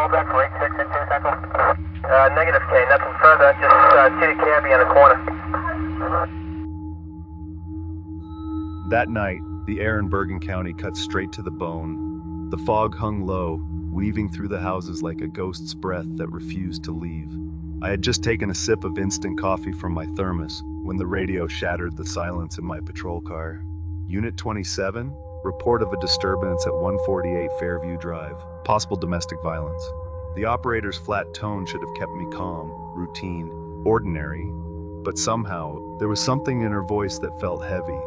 back for 86 in 2 seconds. Negative K, nothing further, just see the cabbie in the corner. That night, the air in Bergen County cut straight to the bone. The fog hung low, weaving through the houses like a ghost's breath that refused to leave. I had just taken a sip of instant coffee from my thermos when the radio shattered the silence in my patrol car. Unit 27, report of a disturbance at 148 Fairview Drive, possible domestic violence. The operator's flat tone should have kept me calm, routine, ordinary, but somehow there was something in her voice that felt heavy.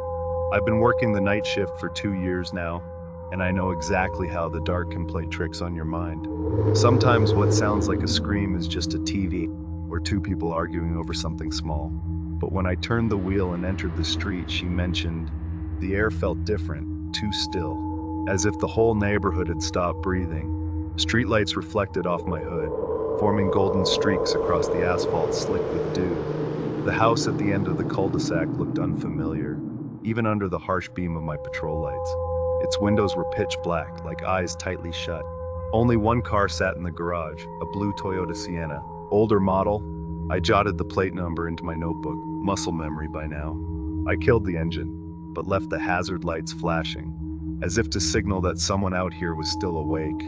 I've been working the night shift for 2 years now, and I know exactly how the dark can play tricks on your mind. Sometimes what sounds like a scream is just a TV, or two people arguing over something small. But when I turned the wheel and entered the street, she mentioned, the air felt different, too still, as if the whole neighborhood had stopped breathing. Streetlights reflected off my hood, forming golden streaks across the asphalt slick with dew. The house at the end of the cul-de-sac looked unfamiliar, even under the harsh beam of my patrol lights. Its windows were pitch black, like eyes tightly shut. Only one car sat in the garage, a blue Toyota Sienna. Older model. I jotted the plate number into my notebook, muscle memory by now. I killed the engine, but left the hazard lights flashing, as if to signal that someone out here was still awake,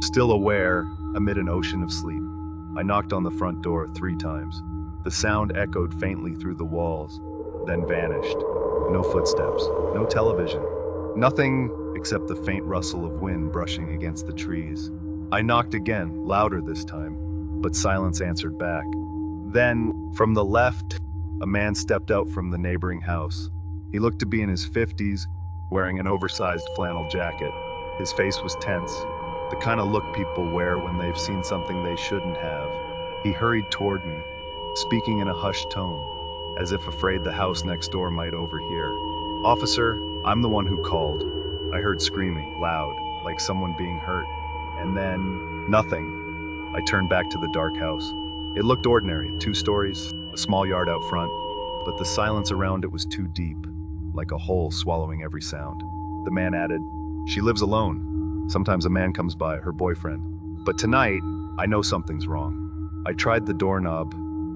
still aware amid an ocean of sleep. I knocked on the front door 3 times. The sound echoed faintly through the walls, then vanished. No footsteps, no television, nothing except the faint rustle of wind brushing against the trees. I knocked again, louder this time, but silence answered back. Then, from the left, a man stepped out from the neighboring house. He looked to be in his 50s, wearing an oversized flannel jacket. His face was tense, the kind of look people wear when they've seen something they shouldn't have. He hurried toward me, speaking in a hushed tone, as if afraid the house next door might overhear. "Officer, I'm the one who called." I heard screaming, loud, like someone being hurt. And then, nothing. I turned back to the dark house. It looked ordinary, 2 stories, a small yard out front, but the silence around it was too deep, like a hole swallowing every sound. The man added, "She lives alone. Sometimes a man comes by, her boyfriend. But tonight, I know something's wrong." I tried the doorknob,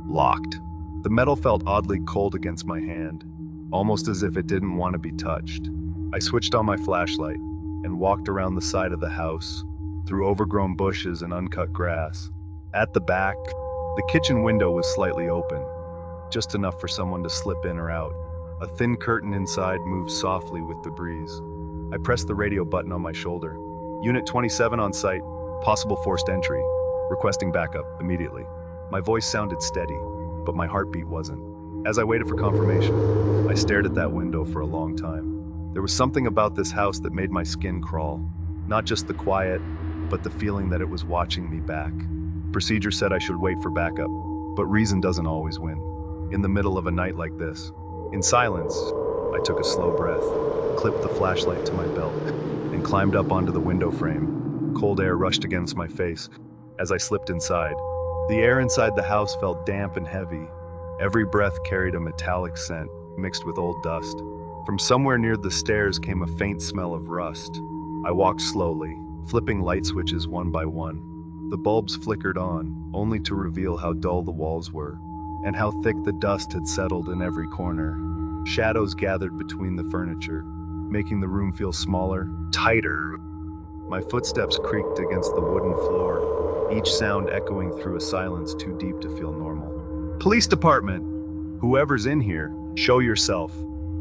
locked. The metal felt oddly cold against my hand, almost as if it didn't want to be touched. I switched on my flashlight and walked around the side of the house, through overgrown bushes and uncut grass. At the back, the kitchen window was slightly open, just enough for someone to slip in or out. A thin curtain inside moved softly with the breeze. I pressed the radio button on my shoulder. "Unit 27 on site, possible forced entry, requesting backup immediately." My voice sounded steady, but my heartbeat wasn't. As I waited for confirmation, I stared at that window for a long time. There was something about this house that made my skin crawl. Not just the quiet, but the feeling that it was watching me back. Procedure said I should wait for backup, but reason doesn't always win. In the middle of a night like this, in silence, I took a slow breath, clipped the flashlight to my belt, and climbed up onto the window frame. Cold air rushed against my face as I slipped inside. The air inside the house felt damp and heavy. Every breath carried a metallic scent, mixed with old dust. From somewhere near the stairs came a faint smell of rust. I walked slowly, flipping light switches one by one. The bulbs flickered on, only to reveal how dull the walls were, and how thick the dust had settled in every corner. Shadows gathered between the furniture, making the room feel smaller, tighter. My footsteps creaked against the wooden floor, each sound echoing through a silence too deep to feel normal. "Police department! Whoever's in here, show yourself!"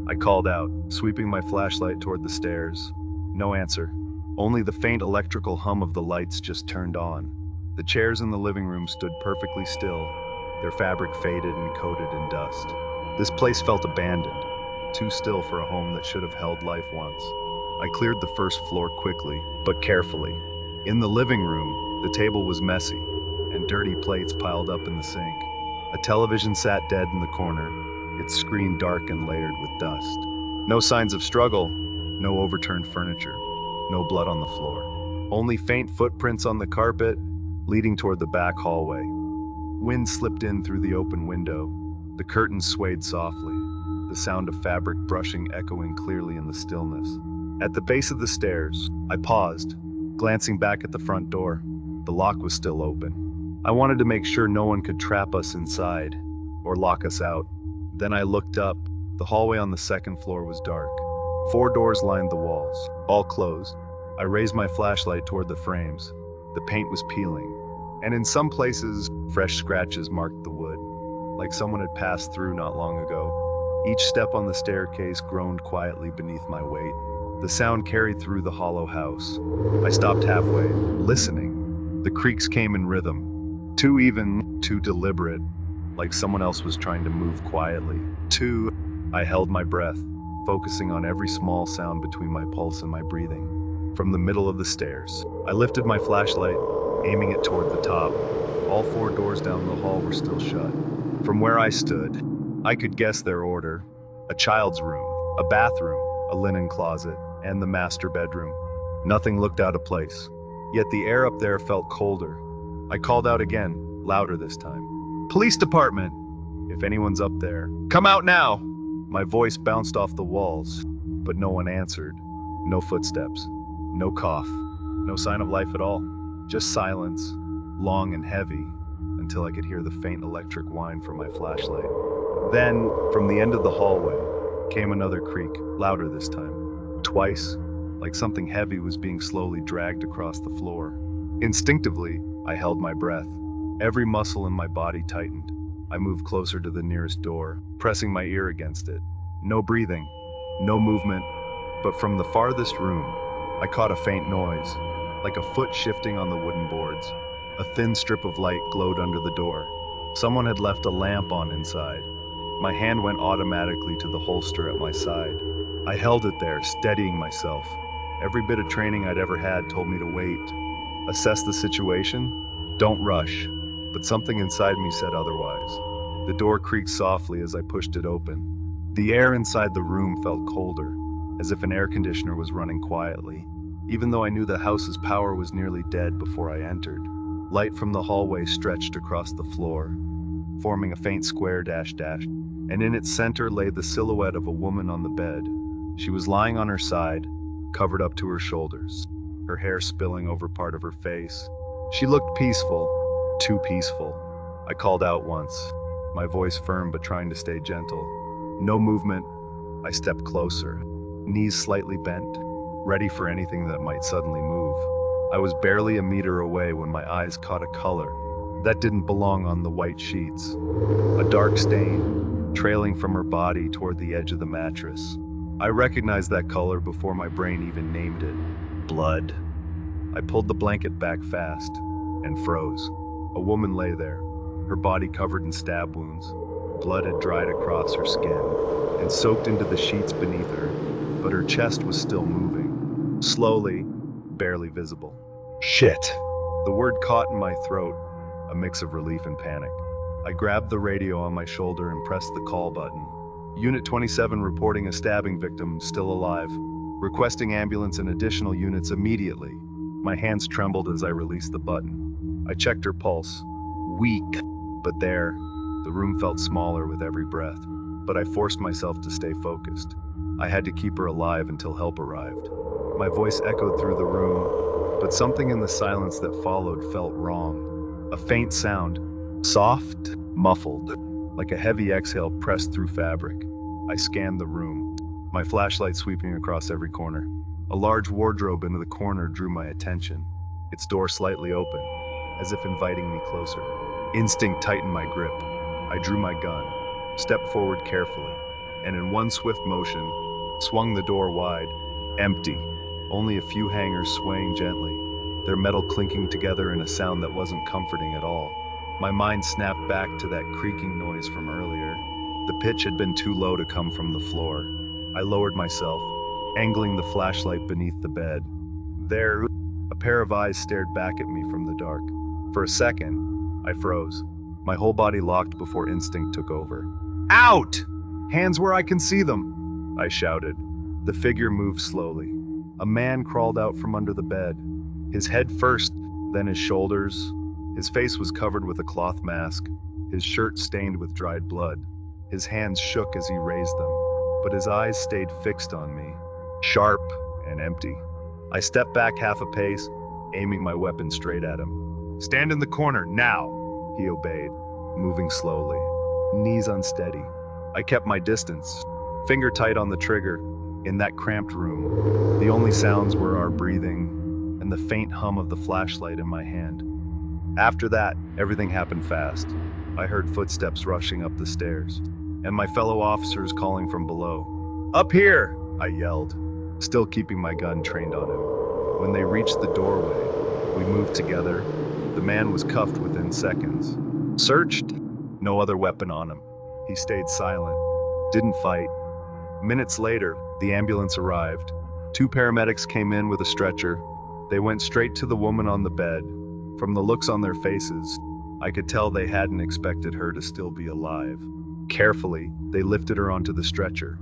I called out, sweeping my flashlight toward the stairs. No answer. Only the faint electrical hum of the lights just turned on. The chairs in the living room stood perfectly still, their fabric faded and coated in dust. This place felt abandoned, too still for a home that should have held life once. I cleared the first floor quickly, but carefully. In the living room, the table was messy, and dirty plates piled up in the sink. A television sat dead in the corner, its screen dark and layered with dust. No signs of struggle, no overturned furniture, no blood on the floor. Only faint footprints on the carpet, leading toward the back hallway. Wind slipped in through the open window. The curtains swayed softly, the sound of fabric brushing echoing clearly in the stillness. At the base of the stairs, I paused, glancing back at the front door. The lock was still open. I wanted to make sure no one could trap us inside or lock us out. Then I looked up. The hallway on the second floor was dark. 4 doors lined the walls, all closed. I raised my flashlight toward the frames. The paint was peeling, and in some places, fresh scratches marked the wood, like someone had passed through not long ago. Each step on the staircase groaned quietly beneath my weight. The sound carried through the hollow house. I stopped halfway, listening. The creaks came in rhythm, too even, too deliberate, like someone else was trying to move quietly. I held my breath, focusing on every small sound between my pulse and my breathing. From the middle of the stairs, I lifted my flashlight, aiming it toward the top. All 4 doors down the hall were still shut. From where I stood, I could guess their order: a child's room, a bathroom, a linen closet, and the master bedroom. Nothing looked out of place, yet the air up there felt colder. I called out again, louder this time. "Police department! If anyone's up there, come out now!" My voice bounced off the walls, but no one answered. No footsteps, no cough, no sign of life at all. Just silence, long and heavy, until I could hear the faint electric whine from my flashlight. Then, from the end of the hallway, came another creak, louder this time. Twice, like something heavy was being slowly dragged across the floor. Instinctively, I held my breath. Every muscle in my body tightened. I moved closer to the nearest door, pressing my ear against it. No breathing, no movement, but from the farthest room, I caught a faint noise, like a foot shifting on the wooden boards. A thin strip of light glowed under the door. Someone had left a lamp on inside. My hand went automatically to the holster at my side. I held it there, steadying myself. Every bit of training I'd ever had told me to wait. Assess the situation, don't rush. But something inside me said otherwise. The door creaked softly as I pushed it open. The air inside the room felt colder, as if an air conditioner was running quietly, even though I knew the house's power was nearly dead before I entered. Light from the hallway stretched across the floor, forming a faint square dash, and in its center lay the silhouette of a woman on the bed. She was lying on her side, covered up to her shoulders, her hair spilling over part of her face. She looked peaceful. Too peaceful. I called out once, my voice firm but trying to stay gentle. No movement. I stepped closer, knees slightly bent, ready for anything that might suddenly move. I was barely a meter away when my eyes caught a color that didn't belong on the white sheets. A dark stain, trailing from her body toward the edge of the mattress. I recognized that color before my brain even named it. Blood. I pulled the blanket back fast and froze. A woman lay there, her body covered in stab wounds. Blood had dried across her skin and soaked into the sheets beneath her, but her chest was still moving, slowly, barely visible. Shit! The word caught in my throat, a mix of relief and panic. I grabbed the radio on my shoulder and pressed the call button. Unit 27 reporting a stabbing victim still alive, requesting ambulance and additional units immediately. My hands trembled as I released the button. I checked her pulse. Weak. But there, the room felt smaller with every breath. But I forced myself to stay focused. I had to keep her alive until help arrived. My voice echoed through the room, but something in the silence that followed felt wrong. A faint sound. Soft, muffled, like a heavy exhale pressed through fabric. I scanned the room, my flashlight sweeping across every corner. A large wardrobe in the corner drew my attention, its door slightly open, as if inviting me closer. Instinct tightened my grip. I drew my gun, stepped forward carefully, and in one swift motion, swung the door wide. Empty. Only a few hangers swaying gently, their metal clinking together in a sound that wasn't comforting at all. My mind snapped back to that creaking noise from earlier. The pitch had been too low to come from the floor. I lowered myself, angling the flashlight beneath the bed. There, a pair of eyes stared back at me from the dark. For a second, I froze. My whole body locked before instinct took over. Out! Hands where I can see them! I shouted. The figure moved slowly. A man crawled out from under the bed, his head first, then his shoulders. His face was covered with a cloth mask, his shirt stained with dried blood. His hands shook as he raised them, but his eyes stayed fixed on me, sharp and empty. I stepped back half a pace, aiming my weapon straight at him. Stand in the corner, now! He obeyed, moving slowly, knees unsteady. I kept my distance, finger tight on the trigger. In that cramped room, the only sounds were our breathing and the faint hum of the flashlight in my hand. After that, everything happened fast. I heard footsteps rushing up the stairs, and my fellow officers calling from below. "Up here!" I yelled, still keeping my gun trained on him. When they reached the doorway, we moved together. The man was cuffed within seconds. Searched? No other weapon on him. He stayed silent, didn't fight. Minutes later, the ambulance arrived. 2 paramedics came in with a stretcher. They went straight to the woman on the bed. From the looks on their faces, I could tell they hadn't expected her to still be alive. Carefully, they lifted her onto the stretcher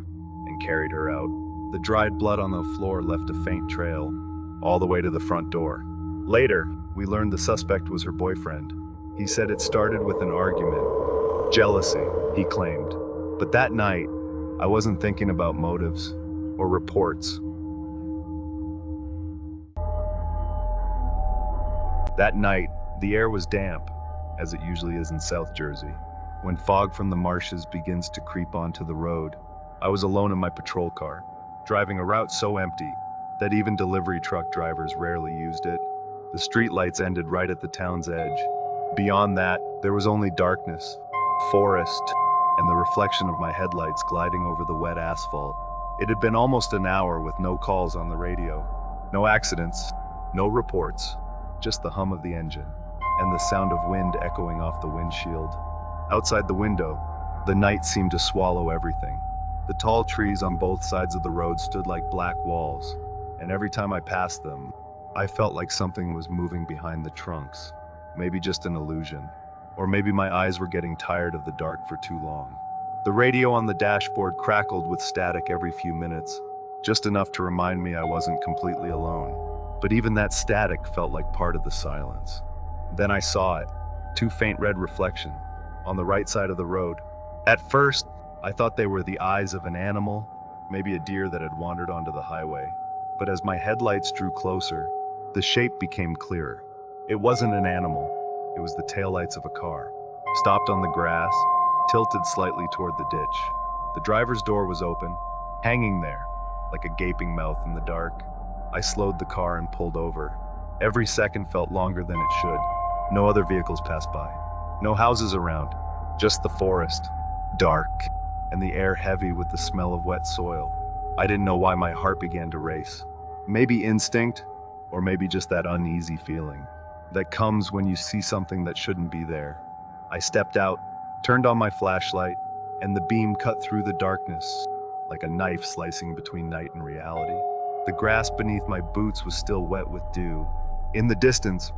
and carried her out. The dried blood on the floor left a faint trail, all the way to the front door. Later, we learned the suspect was her boyfriend. He said it started with an argument. Jealousy, he claimed. But that night, I wasn't thinking about motives or reports. That night, the air was damp, as it usually is in South Jersey. When fog from the marshes begins to creep onto the road, I was alone in my patrol car, driving a route so empty that even delivery truck drivers rarely used it. The streetlights ended right at the town's edge. Beyond that, there was only darkness, forest, and the reflection of my headlights gliding over the wet asphalt. It had been almost an hour with no calls on the radio. No accidents, no reports, just the hum of the engine and the sound of wind echoing off the windshield. Outside the window, the night seemed to swallow everything. The tall trees on both sides of the road stood like black walls, and every time I passed them, I felt like something was moving behind the trunks. Maybe just an illusion. Or maybe my eyes were getting tired of the dark for too long. The radio on the dashboard crackled with static every few minutes, just enough to remind me I wasn't completely alone. But even that static felt like part of the silence. Then I saw it, 2 faint red reflections, on the right side of the road. At first, I thought they were the eyes of an animal, maybe a deer that had wandered onto the highway. But as my headlights drew closer, the shape became clearer. It wasn't an animal. It was the taillights of a car, stopped on the grass, tilted slightly toward the ditch. The driver's door was open, hanging there, like a gaping mouth in the dark. I slowed the car and pulled over. Every second felt longer than it should. No other vehicles passed by. No houses around, just the forest, dark, and the air heavy with the smell of wet soil. I didn't know why my heart began to race. Maybe instinct, or maybe just that uneasy feeling that comes when you see something that shouldn't be there. I stepped out, turned on my flashlight, and the beam cut through the darkness, like a knife slicing between night and reality. The grass beneath my boots was still wet with dew. In the distance,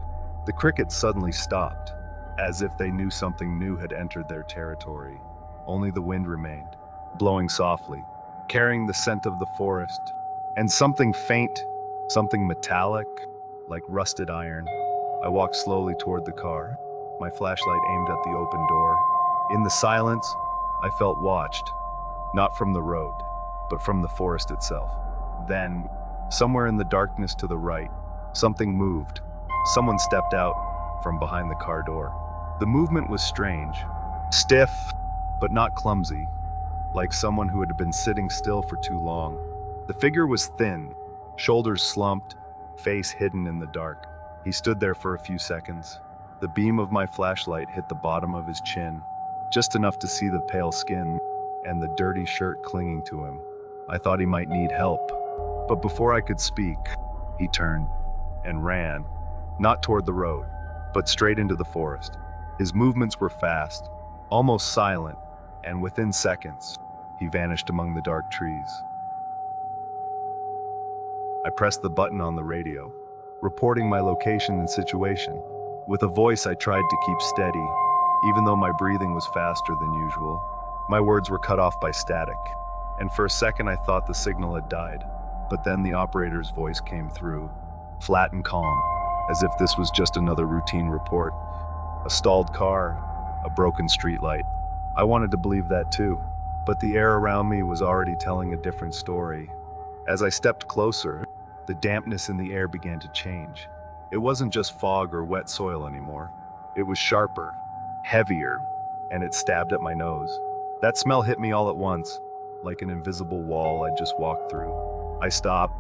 the crickets suddenly stopped, as if they knew something new had entered their territory. Only the wind remained, blowing softly, carrying the scent of the forest, and something faint, something metallic, like rusted iron. I walked slowly toward the car, my flashlight aimed at the open door. In the silence, I felt watched, not from the road, but from the forest itself. Then, somewhere in the darkness to the right, something moved. Someone stepped out from behind the car door. The movement was strange, stiff, but not clumsy, like someone who had been sitting still for too long. The figure was thin, shoulders slumped, face hidden in the dark. He stood there for a few seconds. The beam of my flashlight hit the bottom of his chin, just enough to see the pale skin and the dirty shirt clinging to him. I thought he might need help, but before I could speak, he turned and ran, not toward the road, but straight into the forest. His movements were fast, almost silent, and within seconds, he vanished among the dark trees. I pressed the button on the radio, reporting my location and situation. With a voice I tried to keep steady, even though my breathing was faster than usual. My words were cut off by static, and for a second I thought the signal had died. But then the operator's voice came through, flat and calm, as if this was just another routine report. A stalled car, a broken streetlight. I wanted to believe that too, but the air around me was already telling a different story. As I stepped closer, the dampness in the air began to change. It wasn't just fog or wet soil anymore. It was sharper, heavier, and it stabbed at my nose. That smell hit me all at once, like an invisible wall I'd just walked through. I stopped,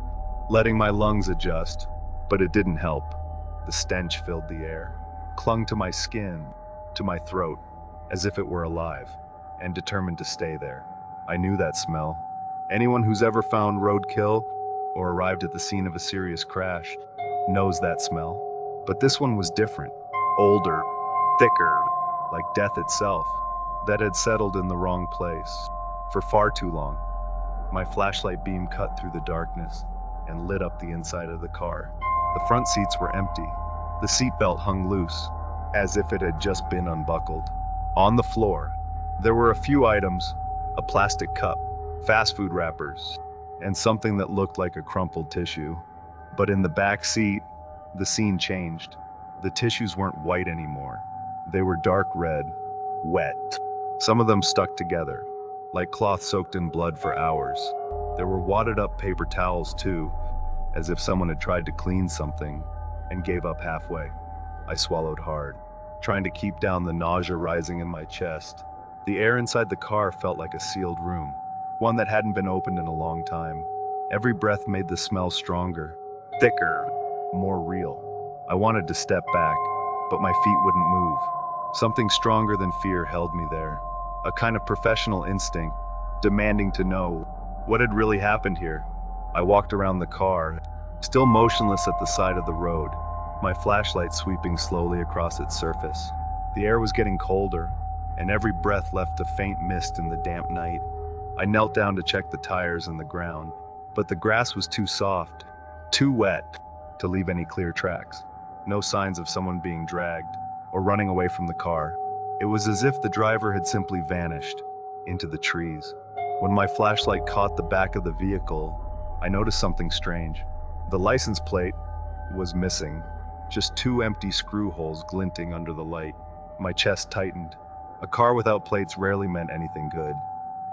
letting my lungs adjust, but it didn't help. The stench filled the air, clung to my skin, to my throat, as if it were alive, and determined to stay there. I knew that smell. Anyone who's ever found roadkill or arrived at the scene of a serious crash knows that smell. But this one was different, older, thicker, like death itself, that had settled in the wrong place for far too long. My flashlight beam cut through the darkness and lit up the inside of the car. The front seats were empty. The seatbelt hung loose, as if it had just been unbuckled. On the floor, there were a few items: a plastic cup, fast food wrappers, and something that looked like a crumpled tissue. But in the back seat, the scene changed. The tissues weren't white anymore. They were dark red, wet. Some of them stuck together, like cloth soaked in blood for hours. There were wadded up paper towels too, as if someone had tried to clean something and gave up halfway. I swallowed hard, trying to keep down the nausea rising in my chest. The air inside the car felt like a sealed room, one that hadn't been opened in a long time. Every breath made the smell stronger, thicker, more real. I wanted to step back, but my feet wouldn't move. Something stronger than fear held me there, a kind of professional instinct, demanding to know what had really happened here. I walked around the car, still motionless at the side of the road, my flashlight sweeping slowly across its surface. The air was getting colder, and every breath left a faint mist in the damp night. I knelt down to check the tires and the ground, but the grass was too soft, too wet, to leave any clear tracks. No signs of someone being dragged or running away from the car. It was as if the driver had simply vanished into the trees. When my flashlight caught the back of the vehicle, I noticed something strange. The license plate was missing, just two empty screw holes glinting under the light. My chest tightened. A car without plates rarely meant anything good.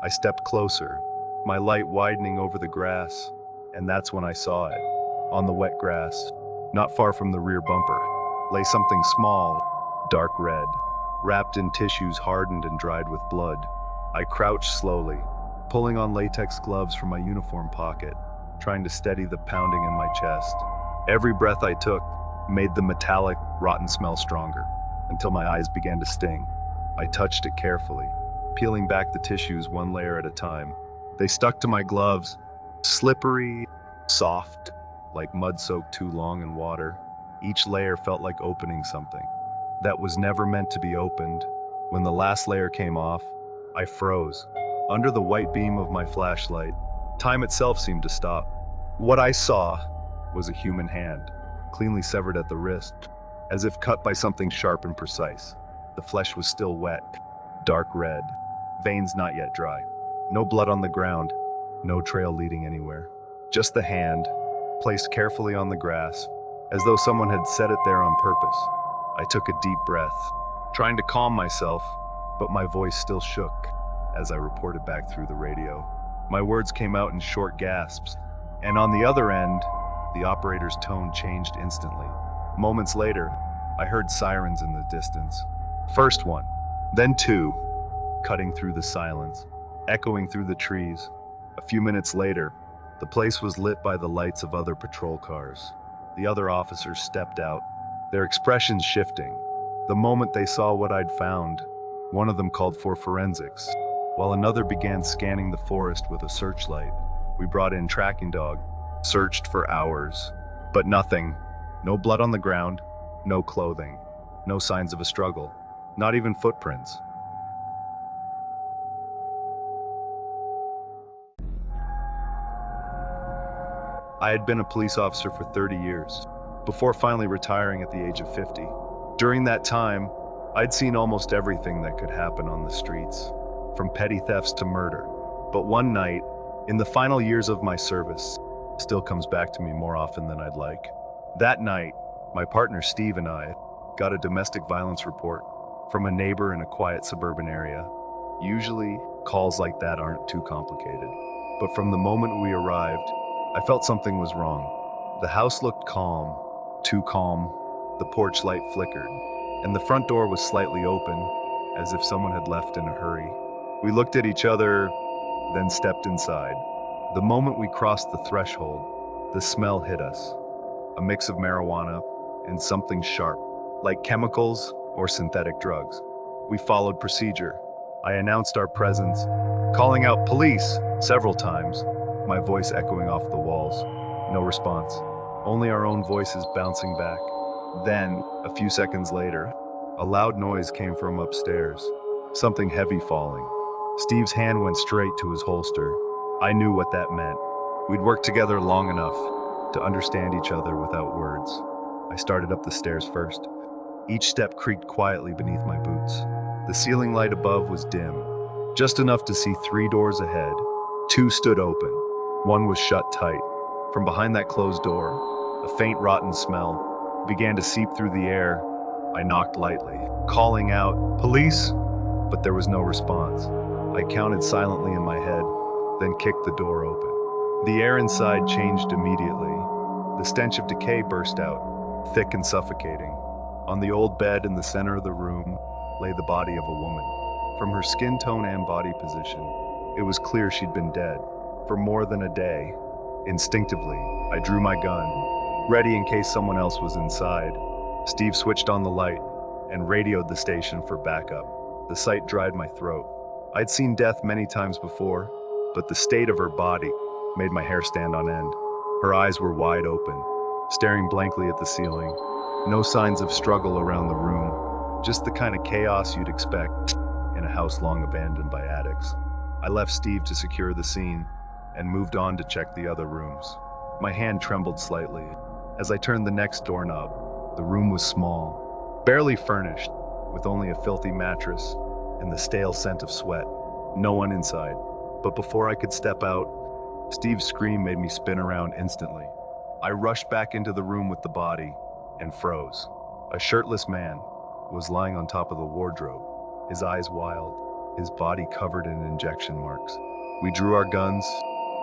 I stepped closer, my light widening over the grass, and that's when I saw it. On the wet grass, not far from the rear bumper, lay something small, dark red, wrapped in tissues hardened and dried with blood. I crouched slowly, pulling on latex gloves from my uniform pocket, trying to steady the pounding in my chest. Every breath I took made the metallic, rotten smell stronger, until my eyes began to sting. I touched it carefully, peeling back the tissues one layer at a time. They stuck to my gloves, slippery, soft, like mud soaked too long in water. Each layer felt like opening something that was never meant to be opened. When the last layer came off, I froze. Under the white beam of my flashlight, time itself seemed to stop. What I saw was a human hand, cleanly severed at the wrist, as if cut by something sharp and precise. The flesh was still wet, dark red, veins not yet dry. No blood on the ground, no trail leading anywhere. Just the hand, placed carefully on the grass, as though someone had set it there on purpose. I took a deep breath, trying to calm myself, but my voice still shook as I reported back through the radio. My words came out in short gasps, and on the other end, the operator's tone changed instantly. Moments later, I heard sirens in the distance. First one, then two, cutting through the silence, echoing through the trees. A few minutes later, the place was lit by the lights of other patrol cars. The other officers stepped out, their expressions shifting. The moment they saw what I'd found, one of them called for forensics, while another began scanning the forest with a searchlight. We brought in tracking dog, searched for hours, but nothing. No blood on the ground, no clothing, no signs of a struggle, not even footprints. I had been a police officer for 30 years, before finally retiring at the age of 50. During that time, I'd seen almost everything that could happen on the streets, from petty thefts to murder. But one night, in the final years of my service, still comes back to me more often than I'd like. That night, my partner Steve and I got a domestic violence report from a neighbor in a quiet suburban area. Usually, calls like that aren't too complicated. But from the moment we arrived, I felt something was wrong. The house looked calm, too calm. The porch light flickered, and the front door was slightly open, as if someone had left in a hurry. We looked at each other, then stepped inside. The moment we crossed the threshold, the smell hit us. A mix of marijuana and something sharp, like chemicals or synthetic drugs. We followed procedure. I announced our presence, calling out police several times, my voice echoing off the walls. No response, only our own voices bouncing back. Then, a few seconds later, a loud noise came from upstairs, something heavy falling. Steve's hand went straight to his holster. I knew what that meant. We'd worked together long enough to understand each other without words. I started up the stairs first. Each step creaked quietly beneath my boots. The ceiling light above was dim, just enough to see 3 doors ahead. 2 stood open. One was shut tight. From behind that closed door, a faint rotten smell began to seep through the air. I knocked lightly, calling out, "Police?" But there was no response. I counted silently in my head, then kicked the door open. The air inside changed immediately. The stench of decay burst out, thick and suffocating. On the old bed in the center of the room lay the body of a woman. From her skin tone and body position, it was clear she'd been dead for more than a day. Instinctively, I drew my gun, ready in case someone else was inside. Steve switched on the light and radioed the station for backup. The sight dried my throat. I'd seen death many times before, but the state of her body made my hair stand on end. Her eyes were wide open, staring blankly at the ceiling. No signs of struggle around the room, just the kind of chaos you'd expect in a house long abandoned by addicts. I left Steve to secure the scene and moved on to check the other rooms. My hand trembled slightly. As I turned the next doorknob, the room was small, barely furnished, with only a filthy mattress and the stale scent of sweat. No one inside. But before I could step out, Steve's scream made me spin around instantly. I rushed back into the room with the body and froze. A shirtless man was lying on top of the wardrobe, his eyes wild, his body covered in injection marks. We drew our guns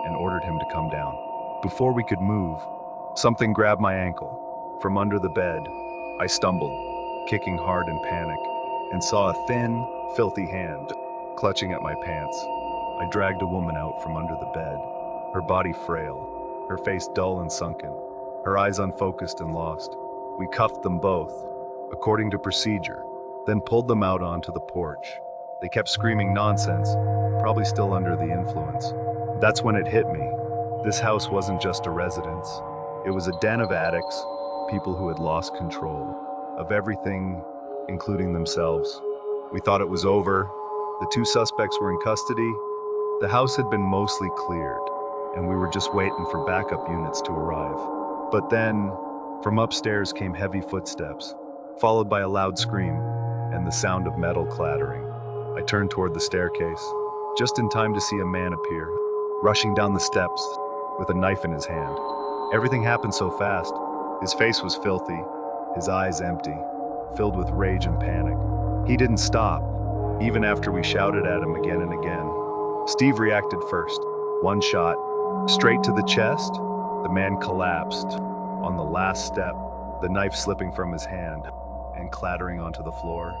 and ordered him to come down. Before we could move, something grabbed my ankle. From under the bed, I stumbled, kicking hard in panic, and saw a thin, filthy hand clutching at my pants. I dragged a woman out from under the bed, her body frail, her face dull and sunken, her eyes unfocused and lost. We cuffed them both, according to procedure, then pulled them out onto the porch. They kept screaming nonsense, probably still under the influence. That's when it hit me. This house wasn't just a residence. It was a den of addicts, people who had lost control of everything, including themselves. We thought it was over. The 2 suspects were in custody. The house had been mostly cleared, and we were just waiting for backup units to arrive. But then, from upstairs came heavy footsteps, followed by a loud scream and the sound of metal clattering. I turned toward the staircase, just in time to see a man appear, rushing down the steps with a knife in his hand. Everything happened so fast. His face was filthy, his eyes empty, filled with rage and panic. He didn't stop, even after we shouted at him again and again. Steve reacted first. 1 shot, straight to the chest. The man collapsed on the last step, the knife slipping from his hand and clattering onto the floor.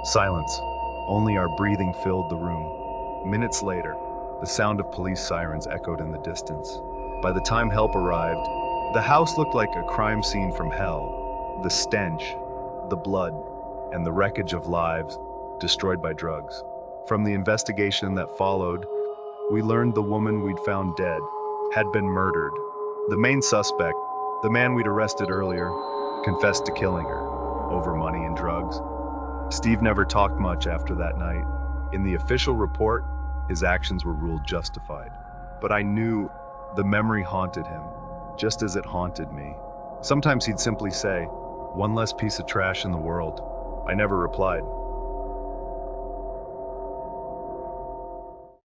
Silence. Only our breathing filled the room. Minutes later, the sound of police sirens echoed in the distance. By the time help arrived, the house looked like a crime scene from hell. The stench, the blood, and the wreckage of lives destroyed by drugs. From the investigation that followed, we learned the woman we'd found dead had been murdered. The main suspect, the man we'd arrested earlier, confessed to killing her over money and drugs. Steve never talked much after that night. In the official report, his actions were ruled justified. But I knew the memory haunted him, just as it haunted me. Sometimes he'd simply say, "One less piece of trash in the world." I never replied.